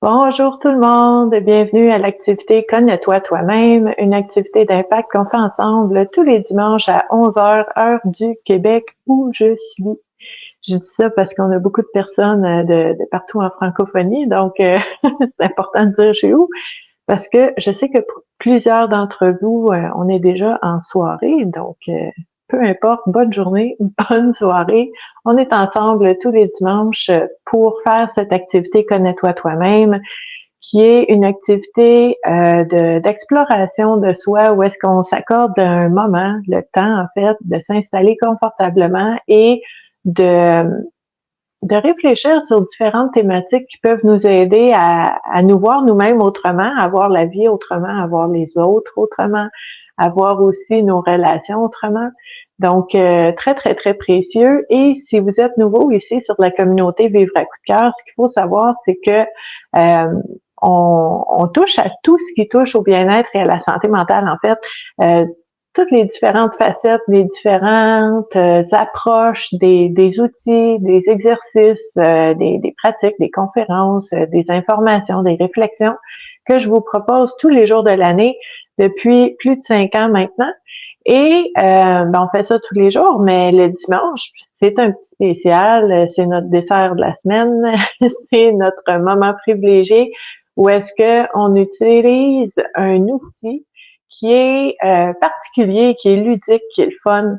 Bonjour tout le monde, bienvenue à l'activité Connais-toi toi-même, une activité d'impact qu'on fait ensemble tous les dimanches à 11 heures, heure du Québec où je suis. Je dis ça parce qu'on a beaucoup de personnes de partout en francophonie, donc c'est important de dire chez où, parce que je sais que pour plusieurs d'entre vous, on est déjà en soirée, donc peu importe, bonne journée, bonne soirée. On est ensemble tous les dimanches pour faire cette activité Connais-toi toi-même, qui est une activité d'exploration de soi où est-ce qu'on s'accorde un moment, le temps en fait, de s'installer confortablement et de, de réfléchir sur différentes thématiques qui peuvent nous aider à nous voir nous-mêmes autrement, à voir la vie autrement, à voir les autres autrement, à voir aussi nos relations autrement. Donc, très, très, très précieux. Et si vous êtes nouveau ici sur la communauté Vivre à coup de cœur, ce qu'il faut savoir, c'est que on touche à tout ce qui touche au bien-être et à la santé mentale, en fait. Toutes les différentes facettes, les différentes approches, des outils, des exercices, des pratiques, des conférences, des informations, des réflexions que je vous propose tous les jours de l'année depuis plus de 5 ans maintenant. Et on fait ça tous les jours, mais le dimanche, c'est un petit spécial, c'est notre dessert de la semaine, c'est notre moment privilégié où est-ce qu'on utilise un outil qui est particulier, qui est ludique, qui est le fun,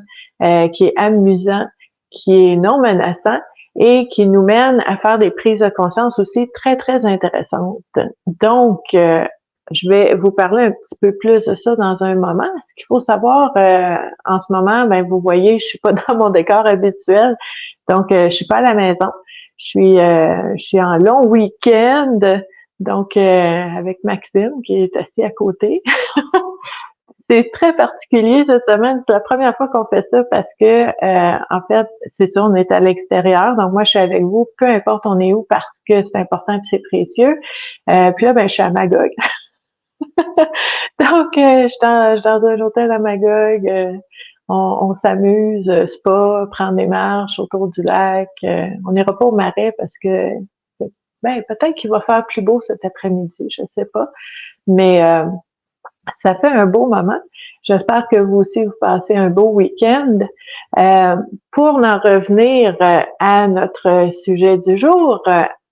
qui est amusant, qui est non menaçant et qui nous mène à faire des prises de conscience aussi très, très intéressantes. Donc, je vais vous parler un petit peu plus de ça dans un moment. Ce qu'il faut savoir en ce moment, ben vous voyez, je suis pas dans mon décor habituel, donc je suis pas à la maison. Je suis en long week-end, donc avec Maxime qui est assis à côté. C'est très particulier cette semaine. C'est la première fois qu'on fait ça parce que, en fait, c'est ça, on est à l'extérieur. Donc, moi, je suis avec vous, peu importe on est où, parce que c'est important et c'est précieux. Puis là, ben, je suis à Magog. Donc, je suis dans un hôtel à Magog. On s'amuse, spa, prendre des marches autour du lac. On n'ira pas au marais parce que, ben, peut-être qu'il va faire plus beau cet après-midi, je sais pas. Mais ça fait un beau moment. J'espère que vous aussi, vous passez un beau week-end. Euh, pour en revenir à notre sujet du jour,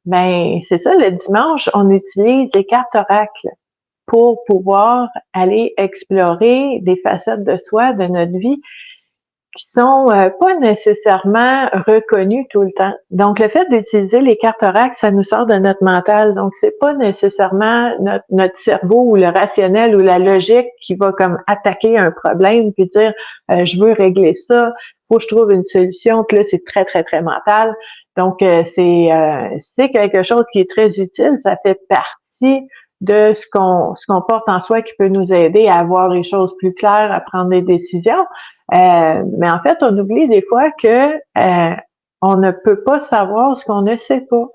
ben c'est ça, le dimanche, on utilise les cartes oracles pour pouvoir aller explorer des facettes de soi, de notre vie, qui sont pas nécessairement reconnus tout le temps. Donc, le fait d'utiliser les cartes oracles, ça nous sort de notre mental. Donc, c'est pas nécessairement notre cerveau ou le rationnel ou la logique qui va comme attaquer un problème puis dire je veux régler ça, faut que je trouve une solution. Puis là, c'est très, très, très mental. Donc, c'est quelque chose qui est très utile. Ça fait partie de ce qu'on porte en soi qui peut nous aider à voir les choses plus claires, à prendre des décisions. Mais en fait, on oublie des fois que on ne peut pas savoir ce qu'on ne sait pas.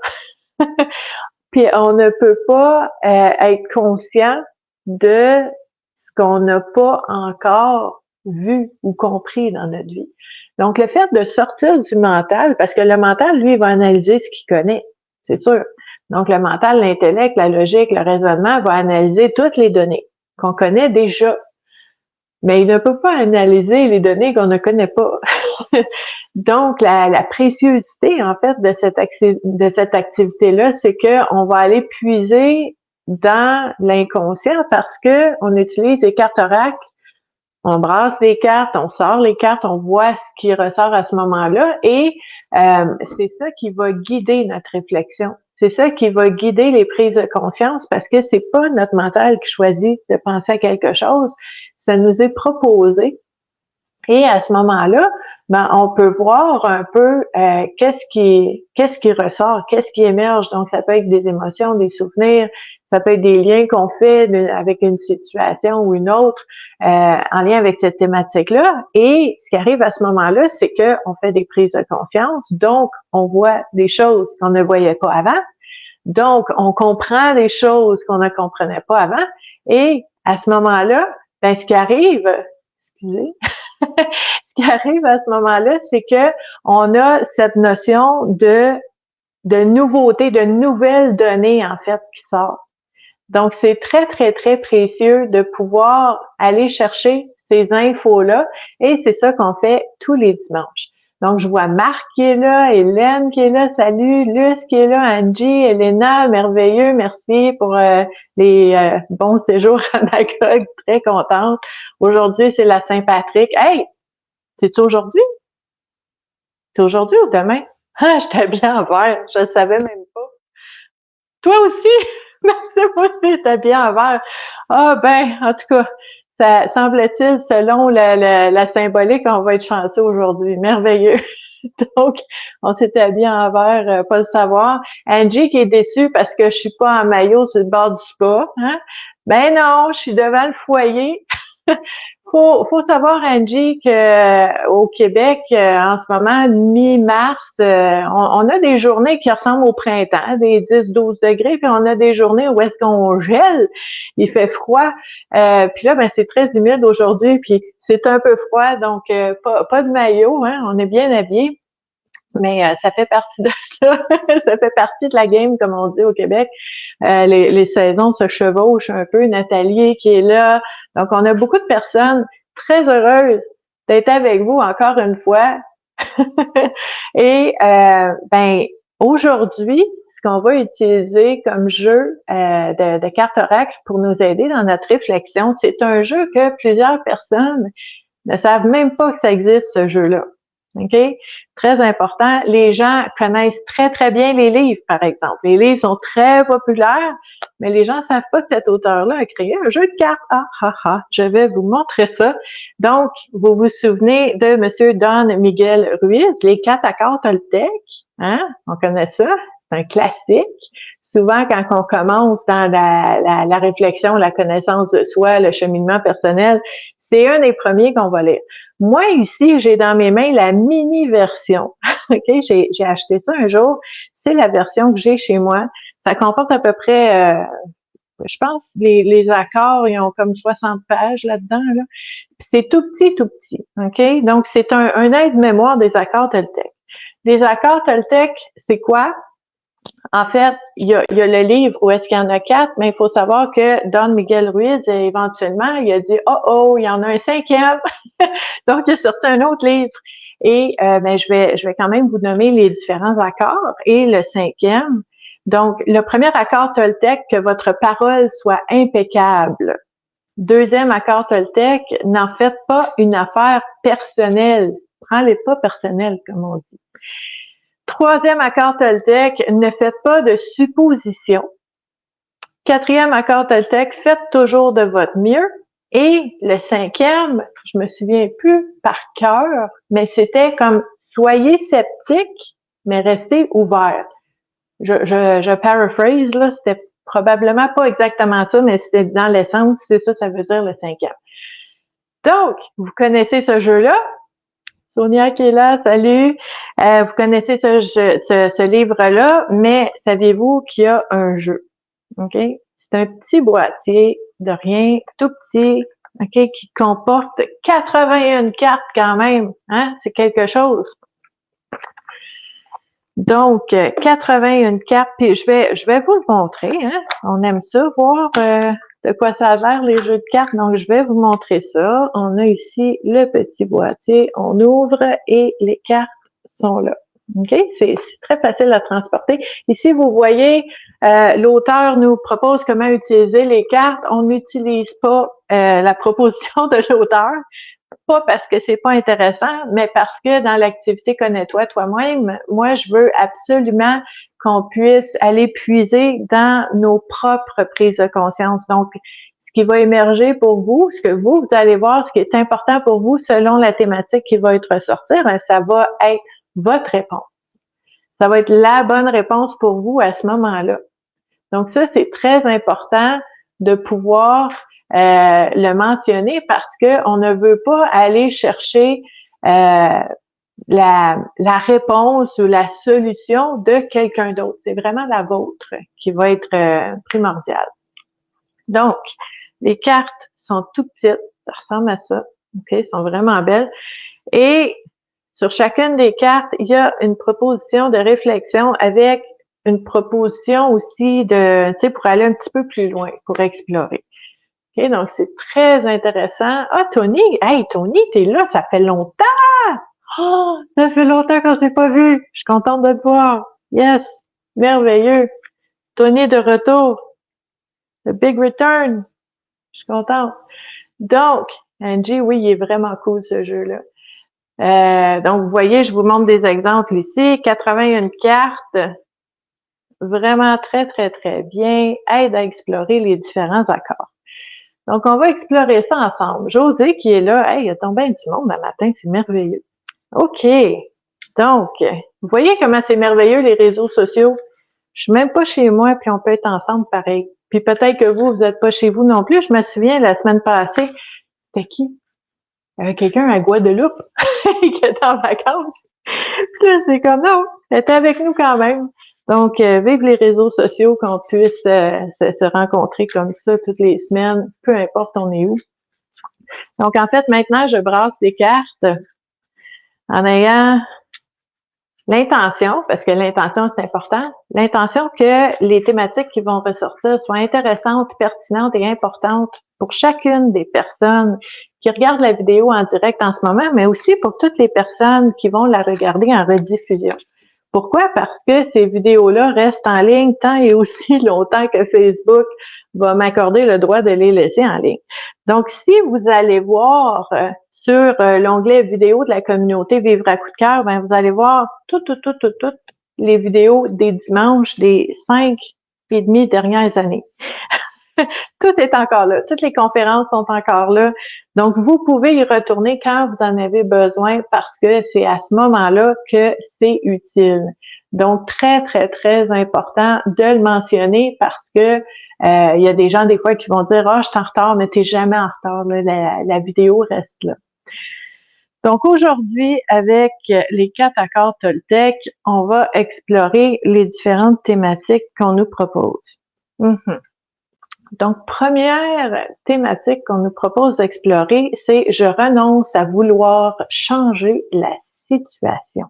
Puis on ne peut pas être conscient de ce qu'on n'a pas encore vu ou compris dans notre vie. Donc, le fait de sortir du mental, parce que le mental, lui, il va analyser ce qu'il connaît, c'est sûr. Donc, le mental, l'intellect, la logique, le raisonnement va analyser toutes les données qu'on connaît déjà, mais il ne peut pas analyser les données qu'on ne connaît pas. Donc, la préciosité, en fait, de cette activité-là, c'est qu'on va aller puiser dans l'inconscient parce que on utilise les cartes oracles, on brasse les cartes, on sort les cartes, on voit ce qui ressort à ce moment-là et c'est ça qui va guider notre réflexion. C'est ça qui va guider les prises de conscience parce que c'est pas notre mental qui choisit de penser à quelque chose, ça nous est proposé. Et à ce moment-là, ben, on peut voir un peu qu'est-ce qui ressort, qu'est-ce qui émerge. Donc, ça peut être des émotions, des souvenirs, ça peut être des liens qu'on fait avec une situation ou une autre en lien avec cette thématique-là. Et ce qui arrive à ce moment-là, c'est qu'on fait des prises de conscience. Donc, on voit des choses qu'on ne voyait pas avant. Donc, on comprend des choses qu'on ne comprenait pas avant. Et à ce moment-là, ben, ce qui arrive, excusez, ce qui arrive à ce moment-là, c'est que on a cette notion de de nouveautés, de nouvelles données, en fait, qui sortent. Donc, c'est très, très, très précieux de pouvoir aller chercher ces infos-là et c'est ça qu'on fait tous les dimanches. Donc, je vois Marc qui est là, Hélène qui est là, salut, Luce qui est là, Angie, Elena, merveilleux, merci pour les bons séjours à Magog, très contente. Aujourd'hui, c'est la Saint-Patrick. Hey, c'est-tu aujourd'hui? C'est aujourd'hui ou demain? Ah, j'étais bien en vert, je le savais même pas. Toi aussi? Merci, moi aussi, t'es bien en vert. Ah, ben, en tout cas, ça semble-t-il, selon la symbolique, on va être chanceux aujourd'hui. Merveilleux. Donc, on s'était bien en vert, pas le savoir. Angie qui est déçue parce que je suis pas en maillot sur le bord du spa, hein? Ben non, je suis devant le foyer. Faut savoir, Angie, que au Québec, en ce moment, mi-mars, on a des journées qui ressemblent au printemps, des 10-12 degrés, puis on a des journées où est-ce qu'on gèle, il fait froid. Puis là, ben c'est très humide aujourd'hui, puis c'est un peu froid, donc pas de maillot, hein, on est bien habillés. Mais ça fait partie de ça, ça fait partie de la game, comme on dit au Québec. Les saisons se chevauchent un peu. Nathalie qui est là. Donc, on a beaucoup de personnes très heureuses d'être avec vous encore une fois. Et ben aujourd'hui, ce qu'on va utiliser comme jeu de cartes oracle pour nous aider dans notre réflexion, c'est un jeu que plusieurs personnes ne savent même pas que ça existe, ce jeu-là. OK? Très important. Les gens connaissent très, très bien les livres, par exemple. Les livres sont très populaires, mais les gens ne savent pas que cet auteur-là a créé un jeu de cartes. Ah, ah, ah. Je vais vous montrer ça. Donc, vous vous souvenez de Monsieur Don Miguel Ruiz, les 4 accords Toltec. Hein? On connaît ça. C'est un classique. Souvent, quand on commence dans la réflexion, la connaissance de soi, le cheminement personnel, c'est un des premiers qu'on va lire. Moi, ici, j'ai dans mes mains la mini-version. OK? J'ai acheté ça un jour. C'est la version que j'ai chez moi. Ça comporte à peu près, je pense, les accords, ils ont comme 60 pages là-dedans. Là. C'est tout petit, tout petit. OK? Donc, c'est un aide-mémoire des accords Toltec. Les accords Toltec, c'est quoi? En fait, il y a le livre où est-ce qu'il y en a 4, mais il faut savoir que Don Miguel Ruiz, éventuellement, il a dit « Oh, il y en a un 5e! » Donc, il a sorti un autre livre. Et ben, je vais quand même vous nommer les différents accords. Et le 5e, donc, le premier accord Toltec, que votre parole soit impeccable. Deuxième accord Toltec, n'en faites pas une affaire personnelle. Prends-les pas personnels, comme on dit. Troisième accord Toltec, ne faites pas de suppositions. Quatrième accord Toltec, faites toujours de votre mieux. Et le 5e, je me souviens plus par cœur, mais c'était comme soyez sceptique, mais restez ouvert. Je paraphrase, là, c'était probablement pas exactement ça, mais c'était dans l'essence, c'est ça, ça veut dire le 5e. Donc, vous connaissez ce jeu-là? Sonia qui est là, salut. Vous connaissez ce livre-là, mais saviez-vous qu'il y a un jeu? OK? C'est un petit boîtier de rien, tout petit, OK, qui comporte 81 cartes quand même. Hein? C'est quelque chose. Donc, 81 cartes, puis je vais vous le montrer. Hein? On aime ça, voir de quoi ça a l'air, les jeux de cartes. Donc, je vais vous montrer ça. On a ici le petit boîtier. On ouvre et les cartes sont là. OK? C'est très facile à transporter. Ici, vous voyez, l'auteur nous propose comment utiliser les cartes. On n'utilise pas la proposition de l'auteur. Pas parce que c'est pas intéressant, mais parce que dans l'activité Connais-toi toi-même, moi, je veux absolument qu'on puisse aller puiser dans nos propres prises de conscience. Donc, ce qui va émerger pour vous, ce que vous allez voir, ce qui est important pour vous selon la thématique qui va être ressortie, ça va être votre réponse. Ça va être la bonne réponse pour vous à ce moment-là. Donc ça, c'est très important de pouvoir le mentionner parce qu'on ne veut pas aller chercher la réponse ou la solution de quelqu'un d'autre. C'est vraiment la vôtre qui va être primordiale. Donc, les cartes sont tout petites, ça ressemble à ça. OK, sont vraiment belles. Et sur chacune des cartes, il y a une proposition de réflexion avec une proposition aussi de, tu sais, pour aller un petit peu plus loin, pour explorer. OK, donc c'est très intéressant. Ah, Tony, hey, Tony, t'es là, ça fait longtemps! Oh, ça fait longtemps qu'on s'est pas vu. Je suis contente de te voir. Yes, merveilleux. Tony est de retour. The big return. Je suis contente. Donc, Angie, oui, il est vraiment cool ce jeu-là. Donc, vous voyez, je vous montre des exemples ici. 81 cartes. Vraiment très, très, très bien. Aide à explorer les différents accords. Donc, on va explorer ça ensemble. José qui est là. Hey, il y a tombé du monde un matin, c'est merveilleux. OK. Donc, vous voyez comment c'est merveilleux les réseaux sociaux? Je suis même pas chez moi, puis on peut être ensemble pareil. Puis peut-être que vous n'êtes pas chez vous non plus. Je me souviens, la semaine passée, c'était qui? Quelqu'un à Guadeloupe qui était en vacances. Puis là, c'est comme non, elle était avec nous quand même. Donc, vive les réseaux sociaux, qu'on puisse se rencontrer comme ça toutes les semaines, peu importe on est où. Donc, en fait, maintenant, je brasse les cartes en ayant l'intention, parce que l'intention, c'est important, l'intention que les thématiques qui vont ressortir soient intéressantes, pertinentes et importantes pour chacune des personnes qui regardent la vidéo en direct en ce moment, mais aussi pour toutes les personnes qui vont la regarder en rediffusion. Pourquoi? Parce que ces vidéos-là restent en ligne tant et aussi longtemps que Facebook va m'accorder le droit de les laisser en ligne. Donc, si vous allez voir sur l'onglet vidéo de la communauté Vivre à coup de cœur, ben, vous allez voir toutes les vidéos des dimanches des 5,5 dernières années. Tout est encore là. Toutes les conférences sont encore là. Donc, vous pouvez y retourner quand vous en avez besoin parce que c'est à ce moment-là que c'est utile. Donc, très, très, très important de le mentionner parce que il y a des gens des fois qui vont dire « Ah, je suis en retard », mais t'es jamais en retard. Là, la vidéo reste là. Donc, aujourd'hui, avec les 4 accords Toltec, on va explorer les différentes thématiques qu'on nous propose. Donc, première thématique qu'on nous propose d'explorer, c'est « Je renonce à vouloir changer la situation ».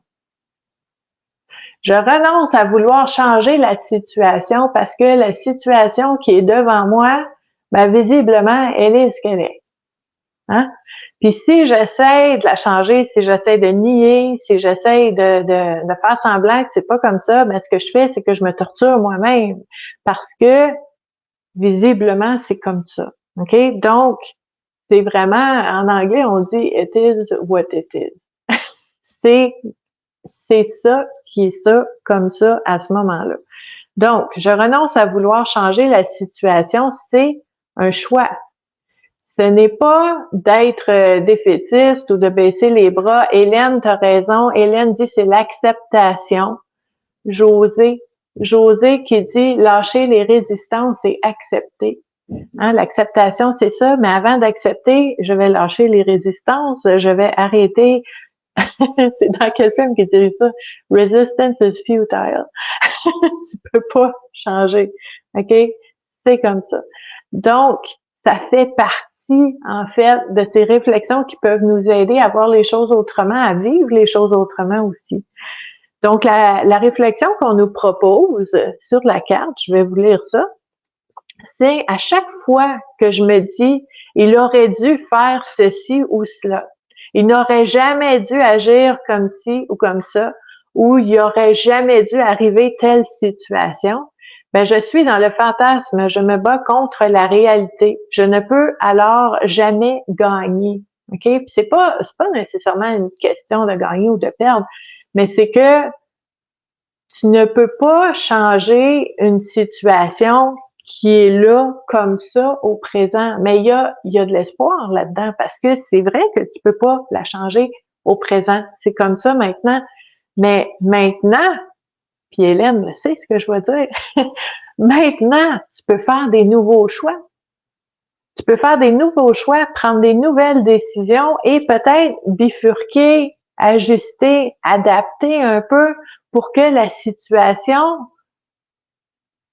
Je renonce à vouloir changer la situation parce que la situation qui est devant moi, ben, visiblement, elle est ce qu'elle est. Hein? Puis si j'essaie de la changer, si j'essaie de nier, si j'essaie de faire semblant que c'est pas comme ça, ben ce que je fais, c'est que je me torture moi-même parce que visiblement, c'est comme ça. OK? Donc, c'est vraiment, en anglais, on dit « it is what it is ». C'est ça qui est ça, comme ça, à ce moment-là. Donc, je renonce à vouloir changer la situation, c'est un choix. Ce n'est pas d'être défaitiste ou de baisser les bras. Hélène, tu as raison. Hélène dit c'est l'acceptation. José qui dit lâcher les résistances et accepter. Hein, l'acceptation, c'est ça, mais avant d'accepter, je vais lâcher les résistances, je vais arrêter. C'est dans quel film qui dit ça? Resistance is futile. Tu peux pas changer. OK? C'est comme ça. Donc, ça fait partie, en fait, de ces réflexions qui peuvent nous aider à voir les choses autrement, à vivre les choses autrement aussi. Donc, la réflexion qu'on nous propose sur la carte, je vais vous lire ça, c'est à chaque fois que je me dis, il aurait dû faire ceci ou cela. Il n'aurait jamais dû agir comme ci ou comme ça, ou il n'aurait jamais dû arriver telle situation. Ben, je suis dans le fantasme, je me bats contre la réalité. Je ne peux alors jamais gagner. OK? Puis c'est pas nécessairement une question de gagner ou de perdre, mais c'est que tu ne peux pas changer une situation qui est là comme ça au présent. Mais il y a de l'espoir là-dedans parce que c'est vrai que tu peux pas la changer au présent. C'est comme ça maintenant. Mais maintenant, puis Hélène sait ce que je veux dire, maintenant, tu peux faire des nouveaux choix. Tu peux faire des nouveaux choix, prendre des nouvelles décisions et peut-être bifurquer, ajuster, adapter un peu pour que la situation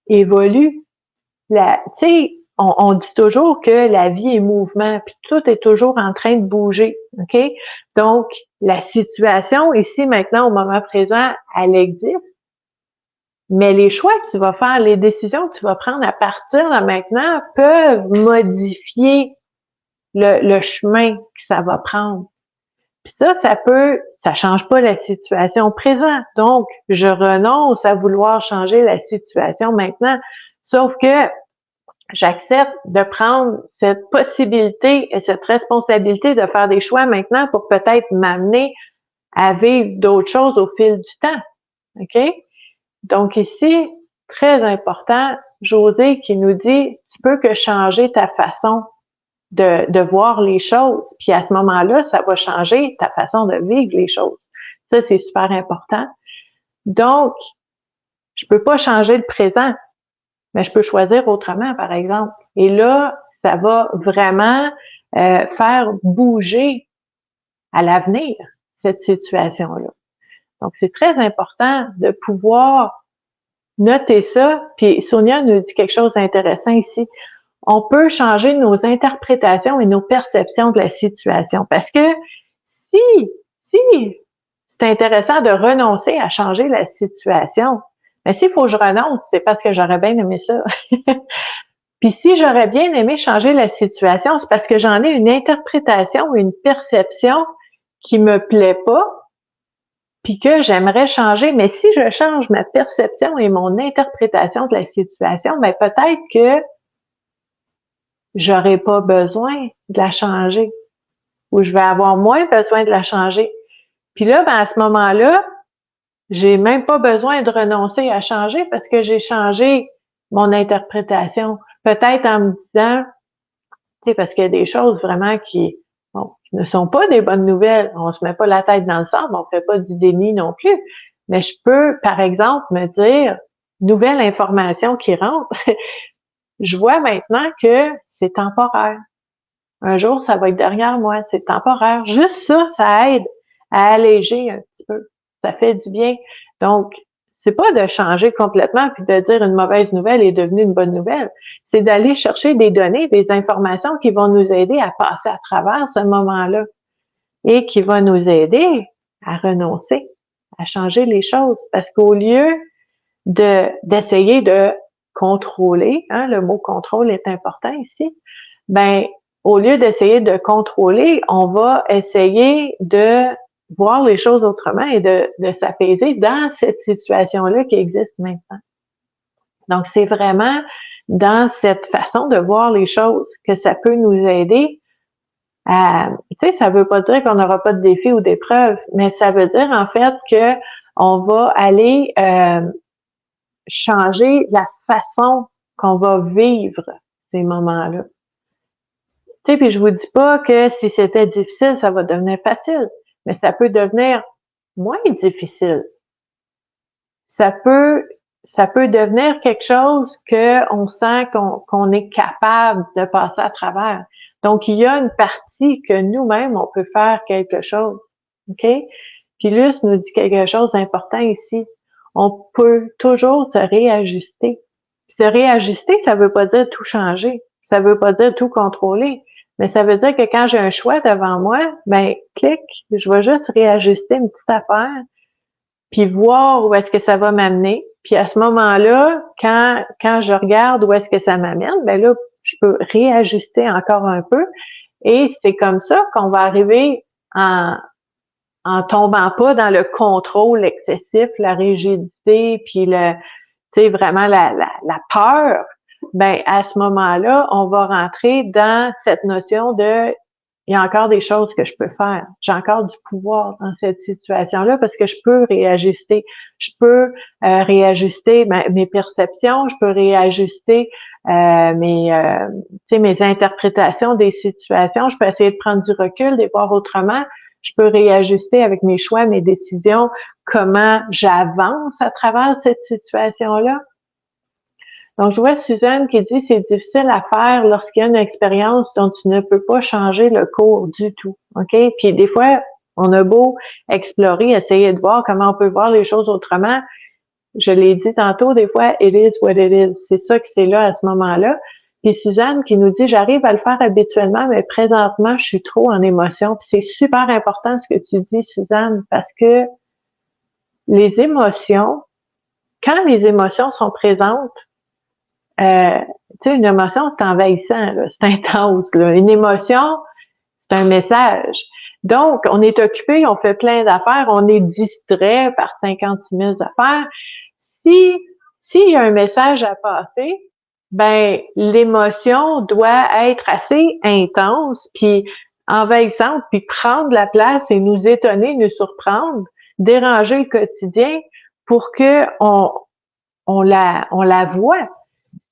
évolue. Tu sais, on dit toujours que la vie est mouvement, puis tout est toujours en train de bouger, OK? Donc, la situation ici, maintenant, au moment présent, elle existe, Mais les choix que tu vas faire, les décisions que tu vas prendre à partir de maintenant peuvent modifier le chemin que ça va prendre. Puis ça change pas la situation présente. Donc, je renonce à vouloir changer la situation maintenant. Sauf que j'accepte de prendre cette possibilité et cette responsabilité de faire des choix maintenant pour peut-être m'amener à vivre d'autres choses au fil du temps. OK? Donc ici, très important, José qui nous dit, tu peux que changer ta façon de voir les choses. Puis à ce moment-là, ça va changer ta façon de vivre les choses. Ça, c'est super important. Donc, je peux pas changer le présent, mais je peux choisir autrement, par exemple. Et là, ça va vraiment faire bouger à l'avenir cette situation-là. Donc, c'est très important de pouvoir noter ça. Puis Sonia nous dit quelque chose d'intéressant ici. On peut changer nos interprétations et nos perceptions de la situation. Parce que si c'est intéressant de renoncer à changer la situation, mais s'il faut que je renonce, c'est parce que j'aurais bien aimé ça. Puis si j'aurais bien aimé changer la situation, c'est parce que j'en ai une interprétation, une perception qui me plaît pas, puis que j'aimerais changer. Mais si je change ma perception et mon interprétation de la situation, ben peut-être que j'aurais pas besoin de la changer, ou je vais avoir moins besoin de la changer. Puis là, ben à ce moment-là, j'ai même pas besoin de renoncer à changer parce que j'ai changé mon interprétation. Peut-être en me disant, tu sais, parce qu'il y a des choses vraiment qui ne sont pas des bonnes nouvelles. On se met pas la tête dans le sable, on fait pas du déni non plus. Mais je peux, par exemple, me dire, nouvelle information qui rentre, je vois maintenant que c'est temporaire. Un jour, ça va être derrière moi, c'est temporaire. Juste ça, ça aide à alléger un petit peu. Ça fait du bien. Donc, c'est pas de changer complètement puis de dire une mauvaise nouvelle est devenue une bonne nouvelle. C'est d'aller chercher des données, des informations qui vont nous aider à passer à travers ce moment-là et qui vont nous aider à renoncer, à changer les choses. Parce qu'au lieu d'essayer de contrôler, hein, le mot contrôle est important ici, ben, au lieu d'essayer de contrôler, on va essayer de voir les choses autrement et de s'apaiser dans cette situation-là qui existe maintenant. Donc, c'est vraiment dans cette façon de voir les choses que ça peut nous aider à, tu sais, ça veut pas dire qu'on n'aura pas de défis ou d'épreuves, mais ça veut dire en fait que on va aller changer la façon qu'on va vivre ces moments-là. Tu sais, puis je vous dis pas que si c'était difficile, ça va devenir facile, mais ça peut devenir moins difficile. Ça peut devenir quelque chose qu'on sent qu'on est capable de passer à travers. Donc, il y a une partie que nous-mêmes, on peut faire quelque chose. OK? Puis Luce nous dit quelque chose d'important ici. On peut toujours se réajuster. Se réajuster, ça veut pas dire tout changer. Ça veut pas dire tout contrôler. Mais ça veut dire que quand j'ai un choix devant moi, ben, clic, je vais juste réajuster une petite affaire, puis voir où est-ce que ça va m'amener. Puis à ce moment-là, quand je regarde où est-ce que ça m'amène, ben là, je peux réajuster encore un peu. Et c'est comme ça qu'on va arriver en tombant pas dans le contrôle excessif, la rigidité, puis tu sais, vraiment la peur. Ben à ce moment-là, on va rentrer dans cette notion de il y a encore des choses que je peux faire. J'ai encore du pouvoir dans cette situation-là parce que je peux réajuster. Je peux réajuster mes perceptions, je peux réajuster mes interprétations des situations. Je peux essayer de prendre du recul, de les voir autrement. Je peux réajuster avec mes choix, mes décisions, comment j'avance à travers cette situation-là. Donc, je vois Suzanne qui dit c'est difficile à faire lorsqu'il y a une expérience dont tu ne peux pas changer le cours du tout. OK? Puis des fois, on a beau explorer, essayer de voir comment on peut voir les choses autrement. Je l'ai dit tantôt, des fois, it is what it is. C'est ça que c'est là à ce moment-là. Puis Suzanne qui nous dit j'arrive à le faire habituellement, mais présentement, je suis trop en émotion. Puis c'est super important ce que tu dis, Suzanne, parce que les émotions, quand les émotions sont présentes, tu sais, une émotion, c'est envahissant, là, c'est intense, là. Une émotion, c'est un message. Donc, on est occupé, on fait plein d'affaires, on est distrait par 56 000 affaires. S'il y a un message à passer, ben, l'émotion doit être assez intense, puis envahissante, puis prendre la place et nous étonner, nous surprendre, déranger le quotidien pour que on la voit.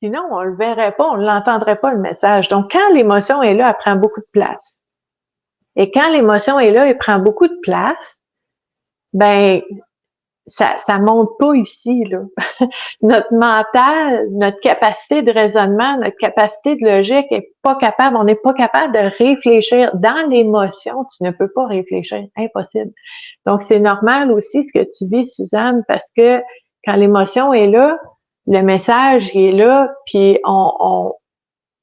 Sinon, on le verrait pas, on l'entendrait pas, le message. Donc, quand l'émotion est là, elle prend beaucoup de place. Et quand l'émotion est là, elle prend beaucoup de place, ben, ça monte pas ici, là. Notre mental, notre capacité de raisonnement, notre capacité de logique est pas capable, on n'est pas capable de réfléchir. Dans l'émotion, tu ne peux pas réfléchir. Impossible. Donc, c'est normal aussi ce que tu vis, Suzanne, parce que quand l'émotion est là, le message il est là, puis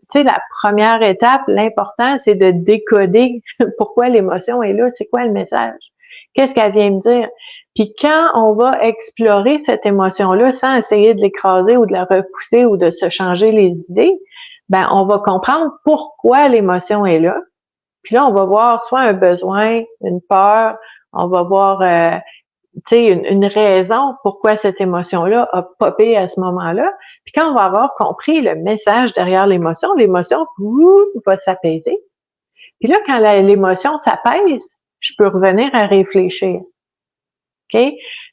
tu sais, la première étape, l'important, c'est de décoder pourquoi l'émotion est là, c'est quoi le message, qu'est-ce qu'elle vient me dire. Puis quand on va explorer cette émotion-là sans essayer de l'écraser ou de la repousser ou de se changer les idées, ben on va comprendre pourquoi l'émotion est là. Puis là, on va voir soit un besoin, une peur, on va voir tu sais, une raison pourquoi cette émotion-là a popé à ce moment-là. Puis quand on va avoir compris le message derrière l'émotion va s'apaiser. Puis là, quand l'émotion s'apaise, je peux revenir à réfléchir. OK?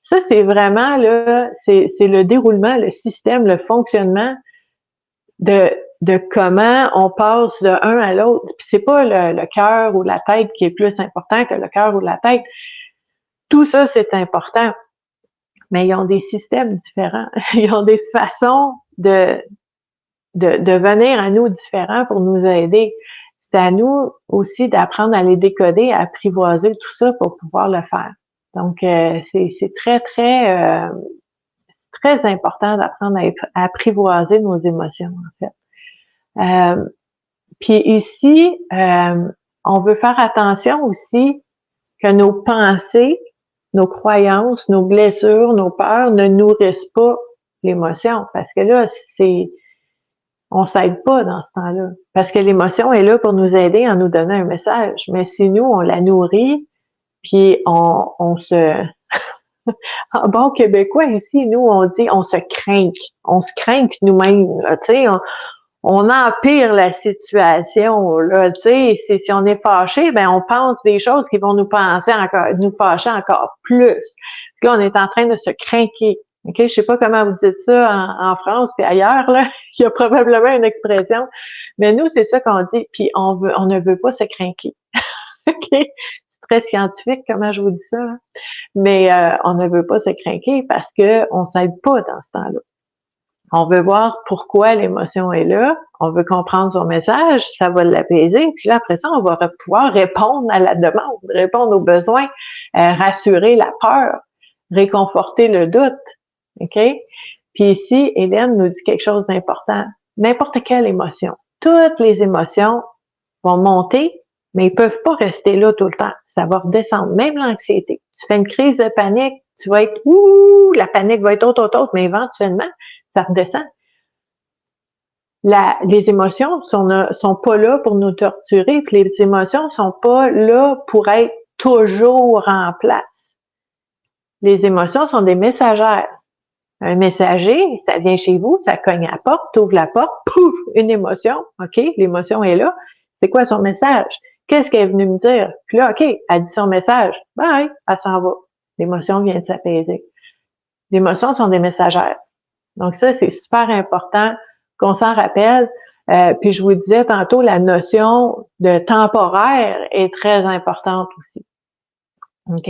Ça, c'est vraiment là, c'est le déroulement, le système, le fonctionnement de comment on passe de un à l'autre. Puis c'est pas le cœur ou la tête qui est plus important que le cœur ou la tête. Tout ça, c'est important. Mais ils ont des systèmes différents. Ils ont des façons de venir à nous différents pour nous aider. C'est à nous aussi d'apprendre à les décoder, à apprivoiser tout ça pour pouvoir le faire. Donc, c'est très, très, très important d'apprendre à apprivoiser nos émotions, en fait. Puis ici, on veut faire attention aussi que nos pensées, nos croyances, nos blessures, nos peurs ne nourrissent pas l'émotion. Parce que là, on s'aide pas dans ce temps-là. Parce que l'émotion est là pour nous aider en nous donnant un message. Mais si nous, on la nourrit, puis on se... En bon québécois, ici, nous, on dit on se craint. On se craint nous-mêmes. Tu sais, on empire la situation, là, tu sais, si on est fâché, ben on pense des choses qui vont nous fâcher encore plus. Puis là, on est en train de se craquer. OK, je sais pas comment vous dites ça en France puis ailleurs, là. Il y a probablement une expression. Mais nous, c'est ça qu'on dit. Puis on ne veut pas se craquer. OK? C'est très scientifique, comment je vous dis ça. Hein? Mais on ne veut pas se craquer parce que on s'aide pas dans ce temps-là. On veut voir pourquoi l'émotion est là, on veut comprendre son message, ça va l'apaiser, puis là, après ça, on va pouvoir répondre à la demande, répondre aux besoins, rassurer la peur, réconforter le doute, OK? Puis ici, Hélène nous dit quelque chose d'important. N'importe quelle émotion, toutes les émotions vont monter, mais ils peuvent pas rester là tout le temps. Ça va redescendre, même l'anxiété. Tu fais une crise de panique, tu vas être, la panique va être autre, mais éventuellement, ça redescend. Les émotions sont pas là pour nous torturer, puis les émotions sont pas là pour être toujours en place. Les émotions sont des messagères. Un messager, ça vient chez vous, ça cogne à la porte, t'ouvres la porte, pouf, une émotion, OK, l'émotion est là. C'est quoi son message? Qu'est-ce qu'elle est venue me dire? Puis là, OK, elle dit son message. Bye, elle s'en va. L'émotion vient de s'apaiser. Les émotions sont des messagères. Donc ça, c'est super important qu'on s'en rappelle. Puis je vous disais tantôt, la notion de temporaire est très importante aussi. OK?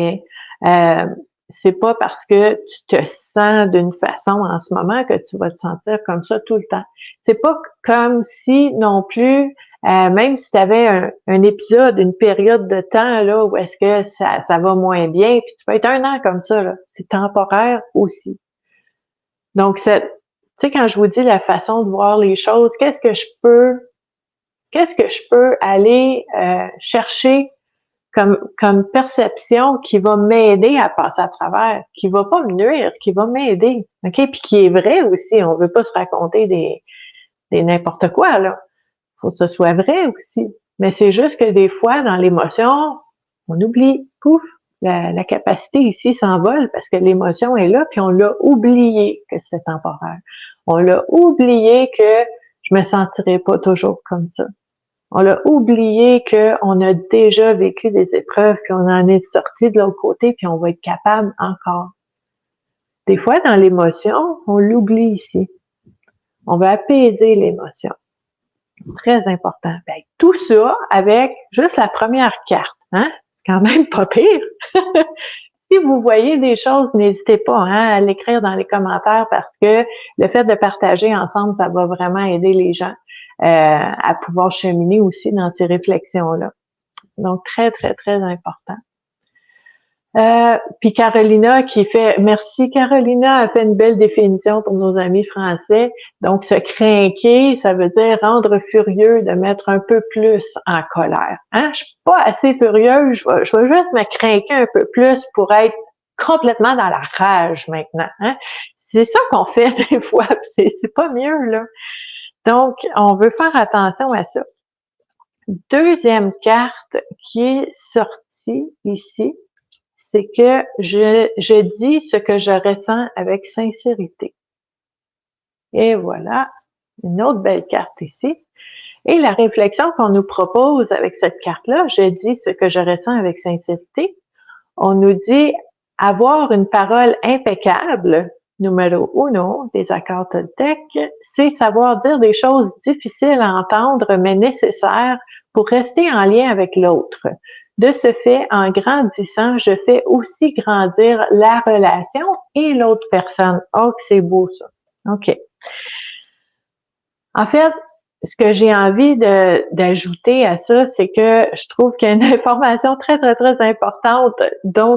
C'est pas parce que tu te sens d'une façon en ce moment que tu vas te sentir comme ça tout le temps. C'est pas comme si non plus, même si tu avais un épisode, une période de temps là où est-ce que ça va moins bien, puis tu peux être un an comme ça, là. C'est temporaire aussi. Donc, tu sais, quand je vous dis la façon de voir les choses, qu'est-ce que je peux aller chercher comme perception qui va m'aider à passer à travers, qui va pas me nuire, qui va m'aider, ok? Puis qui est vrai aussi. On veut pas se raconter des n'importe quoi, là. Faut que ce soit vrai aussi. Mais c'est juste que des fois, dans l'émotion, on oublie. Pouf! La capacité ici s'envole parce que l'émotion est là, puis on l'a oublié que c'est temporaire. On l'a oublié que je me sentirai pas toujours comme ça. On l'a oublié qu'on a déjà vécu des épreuves, qu'on en est sorti de l'autre côté, puis on va être capable encore. Des fois, dans l'émotion, on l'oublie ici. On va apaiser l'émotion. Très important. Ben, tout ça avec juste la première carte. Hein? Quand même pas pire. Si vous voyez des choses, n'hésitez pas à l'écrire dans les commentaires parce que le fait de partager ensemble, ça va vraiment aider les gens à pouvoir cheminer aussi dans ces réflexions-là. Donc, très, très, très important. Puis Carolina qui fait, merci Carolina, a fait une belle définition pour nos amis français. Donc, se craquer, ça veut dire rendre furieux, de mettre un peu plus en colère. Hein? Je suis pas assez furieuse, je vais juste me craquer un peu plus pour être complètement dans la rage maintenant. Hein? C'est ça qu'on fait des fois, c'est pas mieux, là. Donc, on veut faire attention à ça. Deuxième carte qui est sortie ici, c'est que je dis ce que je ressens avec sincérité. Et voilà, une autre belle carte ici. Et la réflexion qu'on nous propose avec cette carte-là, je dis ce que je ressens avec sincérité, on nous dit avoir une parole impeccable, numéro uno des accords Toltec, c'est savoir dire des choses difficiles à entendre mais nécessaires pour rester en lien avec l'autre. De ce fait, en grandissant, je fais aussi grandir la relation et l'autre personne. Oh, que c'est beau ça. OK. En fait, ce que j'ai envie d'ajouter à ça, c'est que je trouve qu'il y a une information très, très, très importante dont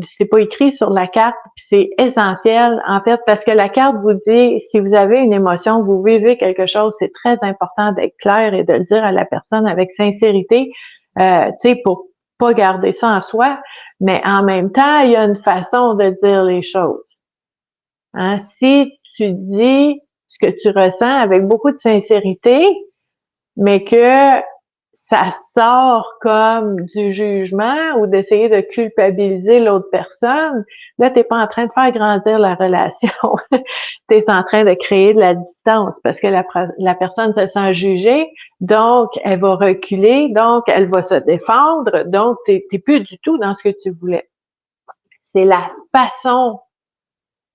c'est pas écrit sur la carte, puis c'est essentiel, en fait, parce que la carte vous dit, si vous avez une émotion, vous vivez quelque chose, c'est très important d'être clair et de le dire à la personne avec sincérité, tu sais, pour pas garder ça en soi, mais en même temps, il y a une façon de dire les choses. Hein? Si tu dis ce que tu ressens avec beaucoup de sincérité, mais que ça sort comme du jugement ou d'essayer de culpabiliser l'autre personne, là, t'es pas en train de faire grandir la relation. T'es en train de créer de la distance parce que la personne se sent jugée, donc elle va reculer, donc elle va se défendre, donc t'es plus du tout dans ce que tu voulais. C'est la façon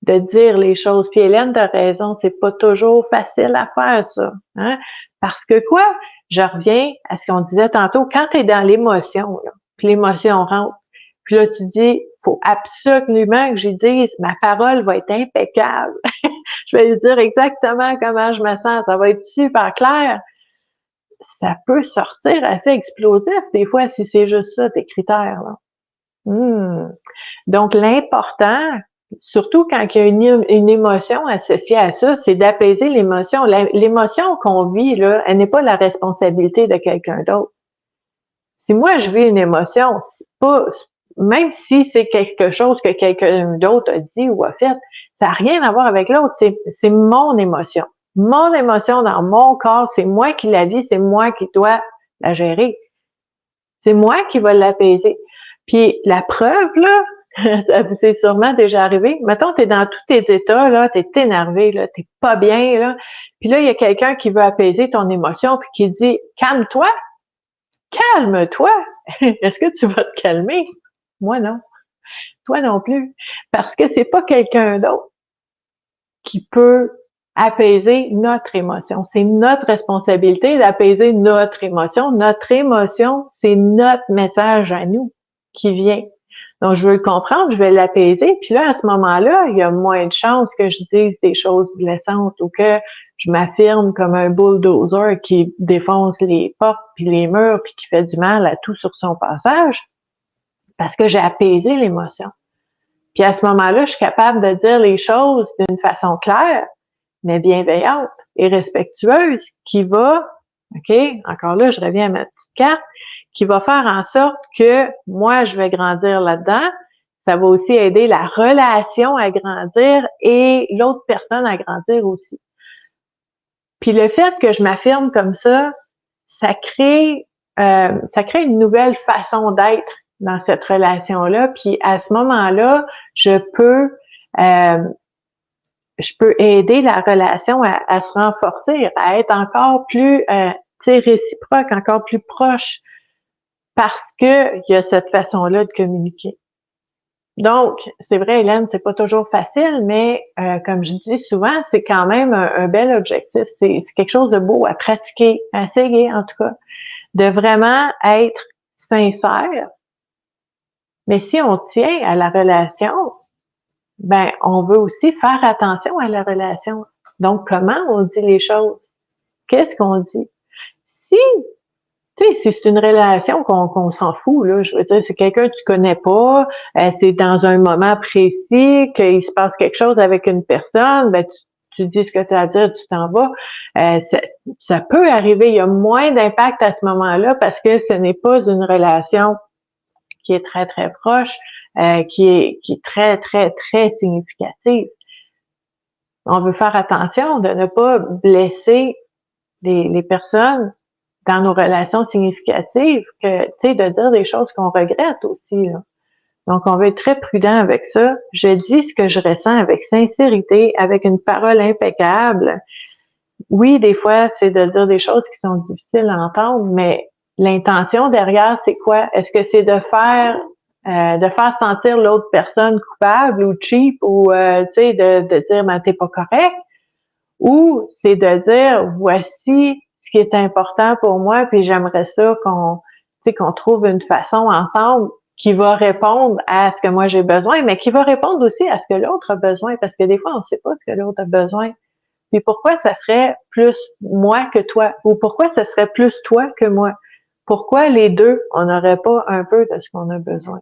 de dire les choses. Puis Hélène, t'as raison, c'est pas toujours facile à faire, ça. Hein? Parce que quoi? Je reviens à ce qu'on disait tantôt, quand tu es dans l'émotion, puis l'émotion rentre, puis là, tu dis, faut absolument que j'y dise, ma parole va être impeccable. Je vais lui dire exactement comment je me sens, ça va être super clair. Ça peut sortir assez explosif, des fois, si c'est juste ça, tes critères, là. Donc, l'important, surtout quand il y a une émotion associée à ça, c'est d'apaiser l'émotion. L'émotion qu'on vit, là, elle n'est pas la responsabilité de quelqu'un d'autre. Si moi, je vis une émotion, c'est pas, même si c'est quelque chose que quelqu'un d'autre a dit ou a fait, ça n'a rien à voir avec l'autre. C'est mon émotion. Mon émotion dans mon corps, c'est moi qui la vis, c'est moi qui dois la gérer. C'est moi qui va l'apaiser. Puis la preuve, là, c'est sûrement déjà arrivé. Mettons, t'es dans tous tes états, là, t'es énervé, là, t'es pas bien, là. Puis là, il y a quelqu'un qui veut apaiser ton émotion, puis qui dit, calme-toi, calme-toi. Est-ce que tu vas te calmer? Moi, non. Toi non plus. Parce que c'est pas quelqu'un d'autre qui peut apaiser notre émotion. C'est notre responsabilité d'apaiser notre émotion. Notre émotion, c'est notre message à nous qui vient. Donc, je veux le comprendre, je vais l'apaiser, puis là, à ce moment-là, il y a moins de chances que je dise des choses blessantes ou que je m'affirme comme un bulldozer qui défonce les portes puis les murs puis qui fait du mal à tout sur son passage parce que j'ai apaisé l'émotion. Puis à ce moment-là, je suis capable de dire les choses d'une façon claire, mais bienveillante et respectueuse qui va, OK, encore là, je reviens à ma petite carte, qui va faire en sorte que moi, je vais grandir là-dedans. Ça va aussi aider la relation à grandir et l'autre personne à grandir aussi. Puis le fait que je m'affirme comme ça crée une nouvelle façon d'être dans cette relation-là. Puis à ce moment-là, je peux aider la relation à se renforcer, à être encore plus réciproque, encore plus proche, parce que il y a cette façon-là de communiquer. Donc, c'est vrai, Hélène, c'est pas toujours facile, mais comme je dis souvent, c'est quand même un bel objectif. C'est quelque chose de beau à pratiquer, à essayer en tout cas, de vraiment être sincère. Mais si on tient à la relation, ben, on veut aussi faire attention à la relation. Donc, comment on dit les choses? Qu'est-ce qu'on dit? Si, tu sais, si c'est une relation qu'on s'en fout, là, je veux dire, c'est quelqu'un que tu connais pas, c'est dans un moment précis, qu'il se passe quelque chose avec une personne, ben, tu dis ce que tu as à dire, tu t'en vas. Ça peut arriver, il y a moins d'impact à ce moment-là parce que ce n'est pas une relation qui est très, très proche, qui est très, très, très significative. On veut faire attention de ne pas blesser les personnes dans nos relations significatives, que, tu sais, de dire des choses qu'on regrette aussi, là. Donc, on veut être très prudent avec ça. Je dis ce que je ressens avec sincérité, avec une parole impeccable. Oui, des fois, c'est de dire des choses qui sont difficiles à entendre, mais l'intention derrière, c'est quoi? Est-ce que c'est de faire sentir l'autre personne coupable ou cheap ou tu sais de dire ben t'es pas correct, ou c'est de dire voici ce qui est important pour moi, puis j'aimerais ça qu'on trouve une façon ensemble qui va répondre à ce que moi j'ai besoin, mais qui va répondre aussi à ce que l'autre a besoin, parce que des fois on ne sait pas ce que l'autre a besoin. Puis pourquoi ça serait plus moi que toi, ou pourquoi ça serait plus toi que moi? Pourquoi les deux, on n'aurait pas un peu de ce qu'on a besoin?